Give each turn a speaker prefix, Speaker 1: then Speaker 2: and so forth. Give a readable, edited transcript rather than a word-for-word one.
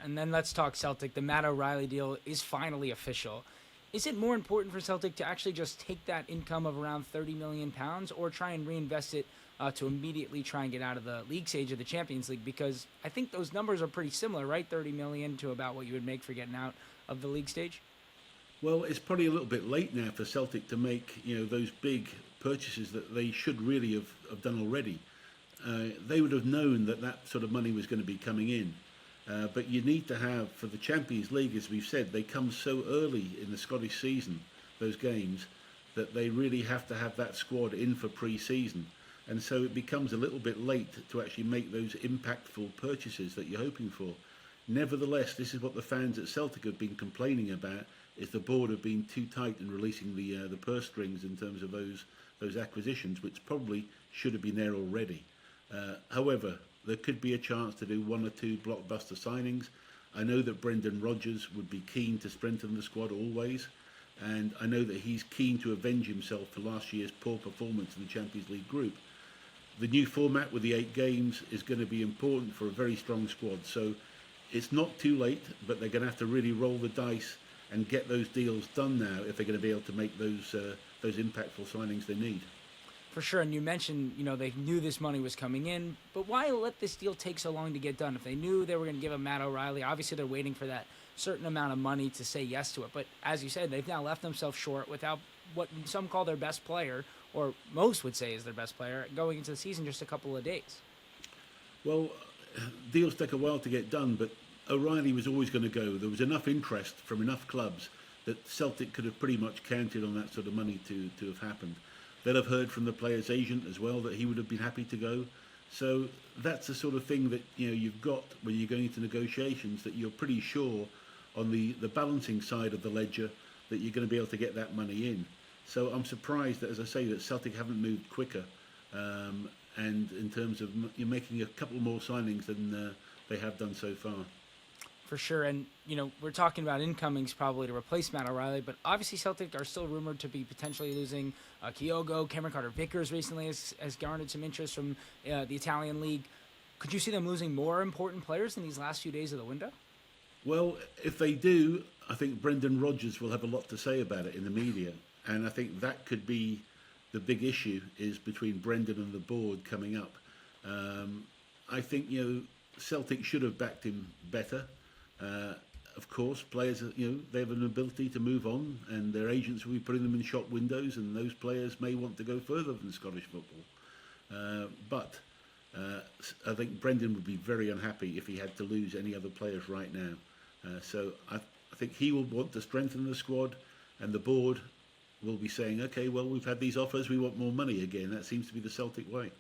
Speaker 1: And then let's talk Celtic. The Matt O'Reilly deal is finally official. Is it more important for Celtic to actually just take that income of around £30 million or try and reinvest it to immediately try and get out of the league stage of the Champions League? Because I think those numbers are pretty similar, right? 30 million to about what you would make for getting out of the league stage.
Speaker 2: Well, it's probably a little bit late now for Celtic to make those big purchases that they should really have done already. They would have known that that sort of money was going to be coming in. But you need to have, for the Champions League, as we've said, they come so early in the Scottish season, those games, that they really have to have that squad in for pre-season. And so it becomes a little bit late to actually make those impactful purchases that you're hoping for. Nevertheless, this is what the fans at Celtic have been complaining about, is the board have been too tight in releasing the purse strings in terms of those acquisitions, which probably should have been there already. However, there could be a chance to do one or two blockbuster signings. I know that Brendan Rodgers would be keen to strengthen the squad always, and I know that he's keen to avenge himself for last year's poor performance in the Champions League group. The new format with the 8 games is going to be important for a very strong squad, so it's not too late, but they're going to have to really roll the dice and get those deals done now if they're going to be able to make those impactful signings they need.
Speaker 1: For sure, and you mentioned, they knew this money was coming in, but why let this deal take so long to get done? If they knew they were going to give him Matt O'Reilly, obviously they're waiting for that certain amount of money to say yes to it. But as you said, they've now left themselves short without what some call their best player, or most would say is their best player, going into the season just a couple of days.
Speaker 2: Well, deals take a while to get done, but O'Reilly was always going to go. There was enough interest from enough clubs that Celtic could have pretty much counted on that sort of money to have happened. They'll have heard from the player's agent as well that he would have been happy to go. So that's the sort of thing that you've got when you're going into negotiations, that you're pretty sure on the balancing side of the ledger that you're going to be able to get that money in. So I'm surprised that, as I say, that Celtic haven't moved quicker. And in terms of you're making a couple more signings than they have done so far.
Speaker 1: For sure, and we're talking about incomings probably to replace Matt O'Reilly, but obviously Celtic are still rumored to be potentially losing Kyogo. Cameron Carter-Vickers recently has garnered some interest from the Italian league. Could you see them losing more important players in these last few days of the window?
Speaker 2: Well, if they do, I think Brendan Rodgers will have a lot to say about it in the media, and I think that could be the big issue, is between Brendan and the board coming up. I think Celtic should have backed him better. Of course, players, they have an ability to move on, and their agents will be putting them in shop windows, and those players may want to go further than Scottish football. But I think Brendan would be very unhappy if he had to lose any other players right now. So I think he will want to strengthen the squad, and the board will be saying, okay, well, we've had these offers, we want more money again. That seems to be the Celtic way.